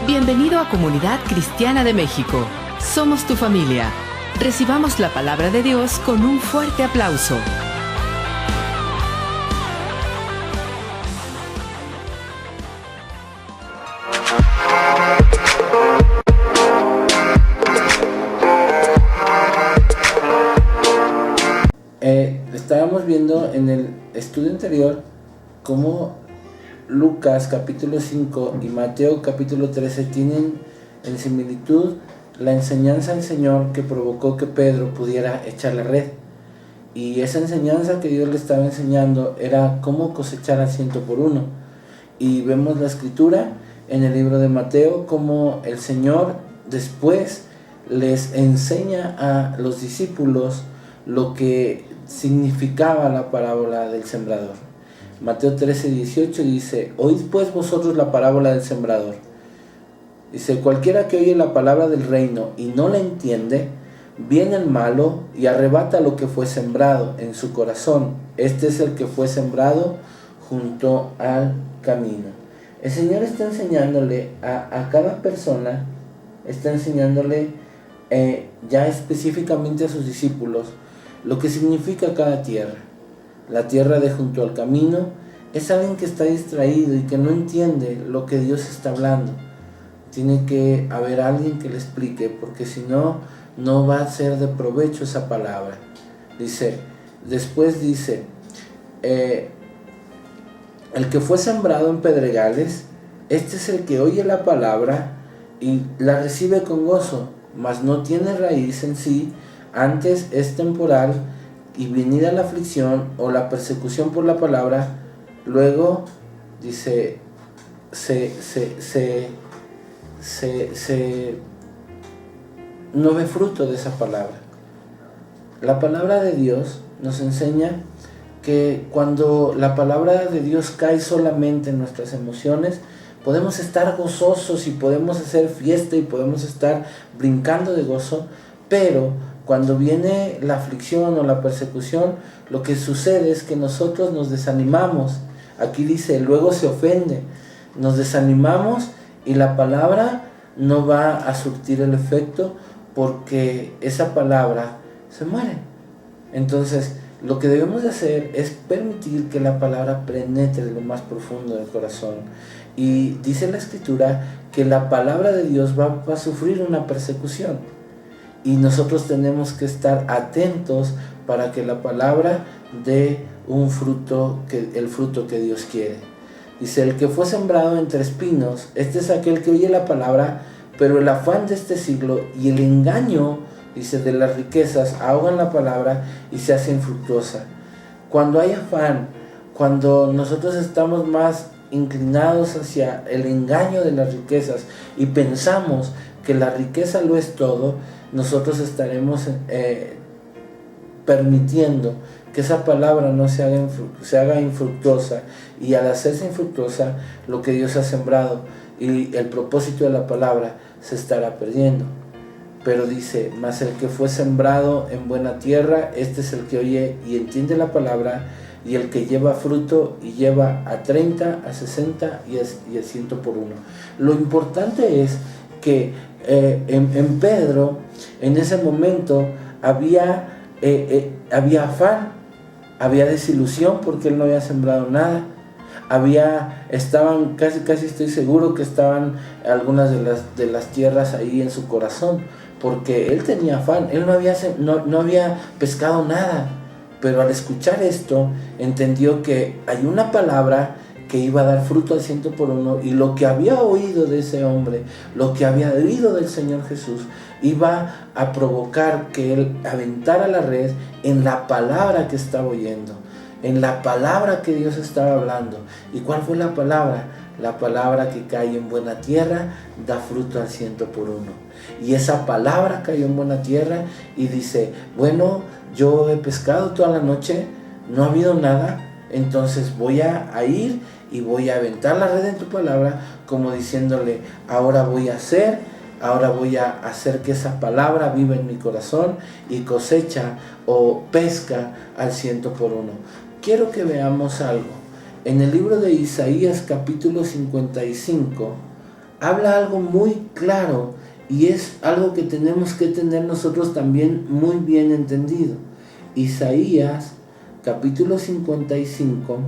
Bienvenido a Comunidad Cristiana de México. Somos tu familia. Recibamos la palabra de Dios con un fuerte aplauso. Estábamos viendo en el estudio anterior cómo Lucas capítulo 5 y Mateo capítulo 13 tienen en similitud la enseñanza del Señor que provocó que Pedro pudiera echar la red. Y esa enseñanza que Dios le estaba enseñando era cómo cosechar al 100 por 1. Y vemos la escritura en el libro de Mateo como el Señor después les enseña a los discípulos lo que significaba la parábola del sembrador. Mateo 13:18 dice: oíd pues vosotros la parábola del sembrador. Dice: cualquiera que oye la palabra del reino y no la entiende, viene el malo y arrebata lo que fue sembrado en su corazón. Este es el que fue sembrado junto al camino. El Señor está enseñándole a cada persona, está enseñándole ya específicamente a sus discípulos lo que significa cada tierra. La tierra de junto al camino es alguien que está distraído y que no entiende lo que Dios está hablando. Tiene que haber alguien que le explique, porque si no, no va a ser de provecho esa palabra. Después dice, el que fue sembrado en pedregales, este es el que oye la palabra y la recibe con gozo, mas no tiene raíz en sí, antes es temporal, y venida la aflicción o la persecución por la palabra, luego dice, no ve fruto de esa palabra. La palabra de Dios nos enseña que cuando la palabra de Dios cae solamente en nuestras emociones, podemos estar gozosos y podemos hacer fiesta y podemos estar brincando de gozo, pero cuando viene la aflicción o la persecución, lo que sucede es que nosotros nos desanimamos. Aquí dice, luego se ofende. Nos desanimamos y la palabra no va a surtir el efecto porque esa palabra se muere. Entonces, lo que debemos de hacer es permitir que la palabra penetre en lo más profundo del corazón. Y dice la Escritura que la palabra de Dios va a sufrir una persecución. Y nosotros tenemos que estar atentos para que la palabra dé un fruto, el fruto que Dios quiere. Dice, el que fue sembrado entre espinos, este es aquel que oye la palabra, pero el afán de este siglo y el engaño, dice, de las riquezas ahogan la palabra y se hace infructuosa. Cuando hay afán, cuando nosotros estamos más inclinados hacia el engaño de las riquezas y pensamos que la riqueza lo es todo, nosotros estaremos permitiendo que esa palabra no se haga infructuosa, y al hacerse infructuosa, lo que Dios ha sembrado y el propósito de la palabra se estará perdiendo. Pero dice, mas el que fue sembrado en buena tierra, este es el que oye y entiende la palabra, y el que lleva fruto y lleva a 30, a 60 y a 100 por 1. Lo importante es que en Pedro, en ese momento, había afán, había desilusión porque él no había sembrado nada. Estaban casi estoy seguro que estaban algunas de las tierras ahí en su corazón, porque él tenía afán, él no había pescado nada, pero al escuchar esto entendió que hay una palabra que iba a dar fruto al 100 por 1, y lo que había oído de ese hombre, lo que había oído del Señor Jesús, iba a provocar que él aventara la red en la palabra que estaba oyendo, en la palabra que Dios estaba hablando. ¿Y cuál fue la palabra? la palabra que cae en buena tierra da fruto al 100%. Y esa palabra cayó en buena tierra y dice, bueno, yo he pescado toda la noche, no ha habido nada, entonces voy a ir y voy a aventar la red en tu palabra, como diciéndole, ahora voy a hacer que esa palabra viva en mi corazón y cosecha o pesca al 100%. Quiero que veamos algo. En el libro de Isaías capítulo 55 habla algo muy claro y es algo que tenemos que tener nosotros también muy bien entendido. Isaías capítulo 55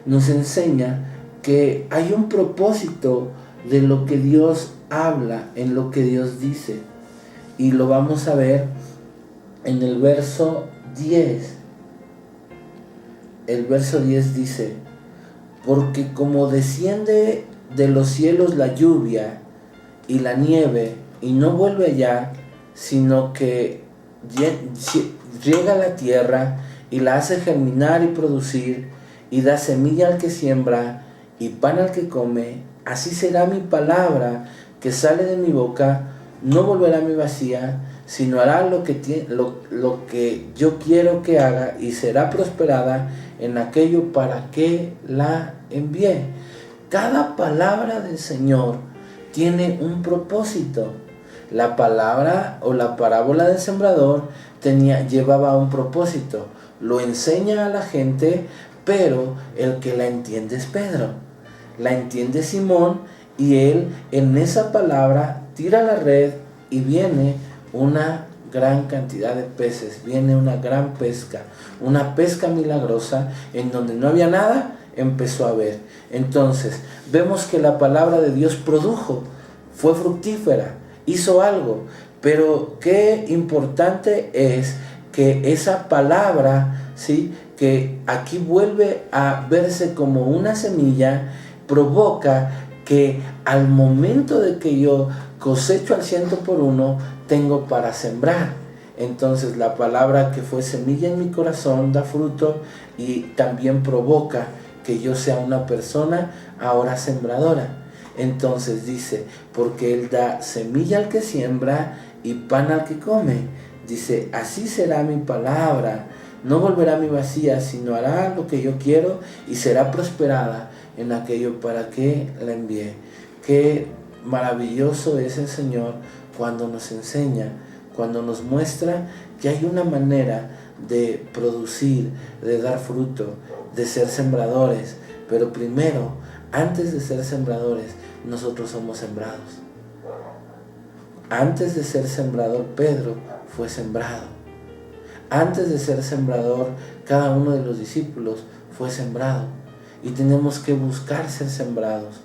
nos enseña que hay un propósito de lo que Dios habla, en lo que Dios dice. Y lo vamos a ver en el verso 10. El verso 10 dice, porque como desciende de los cielos la lluvia y la nieve, y no vuelve allá, sino que riega la tierra y la hace germinar y producir, y da semilla al que siembra y pan al que come, así será mi palabra que sale de mi boca, no volverá a mí vacía, sino hará lo que yo quiero que haga, y será prosperada en aquello para que la envié. Cada palabra del Señor tiene un propósito. La palabra o la parábola del sembrador llevaba un propósito. Lo enseña a la gente, pero el que la entiende es Pedro. La entiende Simón, y él en esa palabra tira la red y viene una gran cantidad de peces, viene una gran pesca, una pesca milagrosa, en donde no había nada, empezó a haber. Entonces vemos que la palabra de Dios produjo, fue fructífera, hizo algo, pero qué importante es que esa palabra, ¿sí?, que aquí vuelve a verse como una semilla, provoca que al momento de que yo cosecho al 100%, tengo para sembrar. Entonces la palabra que fue semilla en mi corazón da fruto y también provoca que yo sea una persona ahora sembradora. Entonces dice, porque Él da semilla al que siembra y pan al que come. Dice, así será mi palabra, no volverá a mí vacía, sino hará lo que yo quiero y será prosperada en aquello para que la envíe. Qué maravilloso es el Señor cuando nos enseña, cuando nos muestra que hay una manera de producir, de dar fruto, de ser sembradores. Pero primero, antes de ser sembradores, nosotros somos sembrados. Antes de ser sembrador, Pedro fue sembrado. Antes de ser sembrador, cada uno de los discípulos fue sembrado. Y tenemos que buscar ser sembrados.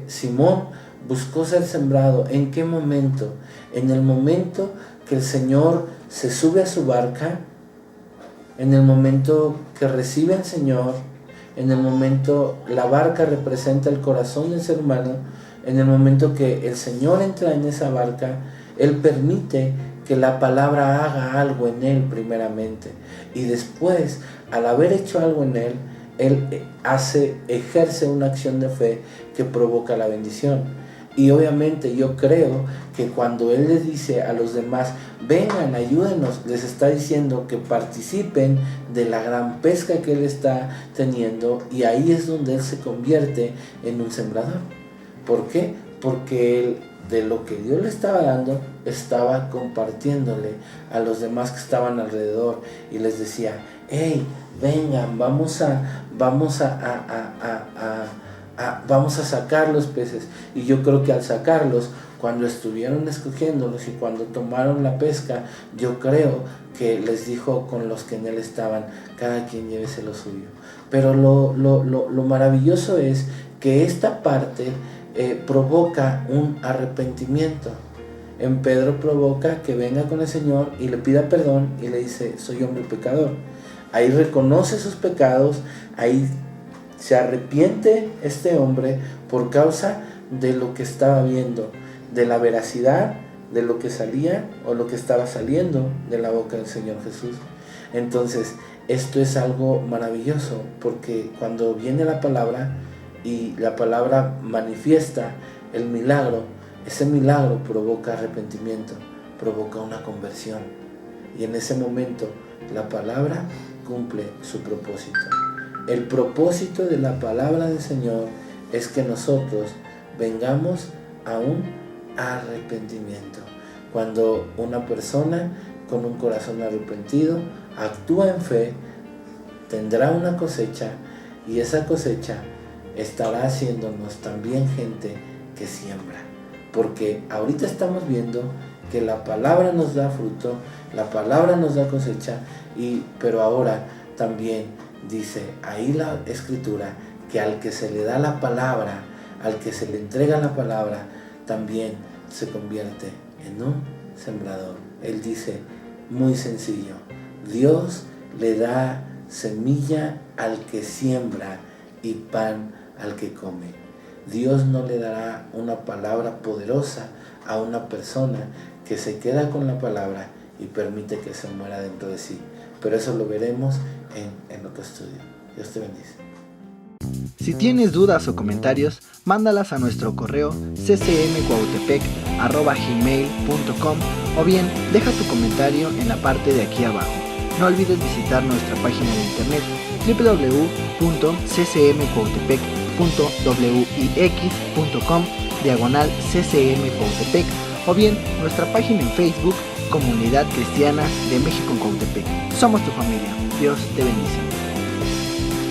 Simón buscó ser sembrado. ¿En qué momento? En el momento que el Señor se sube a su barca, en el momento que recibe al Señor, en el momento la barca representa el corazón del ser humano, en el momento que el Señor entra en esa barca, Él permite que la palabra haga algo en él primeramente, y después, al haber hecho algo en él, Él ejerce una acción de fe que provoca la bendición. Y obviamente yo creo que cuando Él les dice a los demás, vengan, ayúdenos, les está diciendo que participen de la gran pesca que Él está teniendo, y ahí es donde Él se convierte en un sembrador. ¿Por qué? Porque Él, de lo que Dios le estaba dando, estaba compartiéndole a los demás que estaban alrededor, y les decía, hey, vengan, vamos a sacar los peces. Y yo creo que al sacarlos, cuando estuvieron escogiéndolos y cuando tomaron la pesca, yo creo que les dijo con los que en él estaban, cada quien llévese lo suyo. Pero lo maravilloso es que esta parte provoca un arrepentimiento. En Pedro provoca que venga con el Señor y le pida perdón, y le dice, soy hombre pecador. Ahí reconoce sus pecados, ahí se arrepiente este hombre por causa de lo que estaba viendo, de la veracidad de lo que salía o lo que estaba saliendo de la boca del Señor Jesús. Entonces, esto es algo maravilloso, porque cuando viene la palabra, y la palabra manifiesta el milagro, ese milagro provoca arrepentimiento, provoca una conversión. Y en ese momento la palabra cumple su propósito. El propósito de la palabra del Señor es que nosotros vengamos a un arrepentimiento. Cuando una persona con un corazón arrepentido actúa en fe, tendrá una cosecha, y esa cosecha estará haciéndonos también gente que siembra. Porque ahorita estamos viendo que la palabra nos da fruto, la palabra nos da cosecha, pero ahora también dice ahí la Escritura que al que se le da la palabra, al que se le entrega la palabra, también se convierte en un sembrador. Él dice, muy sencillo, Dios le da semilla al que siembra y pan al que come. Dios no le dará una palabra poderosa a una persona que se queda con la palabra y permite que se muera dentro de sí. Pero eso lo veremos en otro estudio. Dios te bendice. Si tienes dudas o comentarios, mándalas a nuestro correo ccmcuautepec@gmail.com o bien deja tu comentario en la parte de aquí abajo. No olvides visitar nuestra página de internet www.ccmcuautepec.wix.com/ccmcuautepec o bien nuestra página en Facebook Comunidad Cristiana de México en Cuautepec. Somos tu familia. Dios te bendice.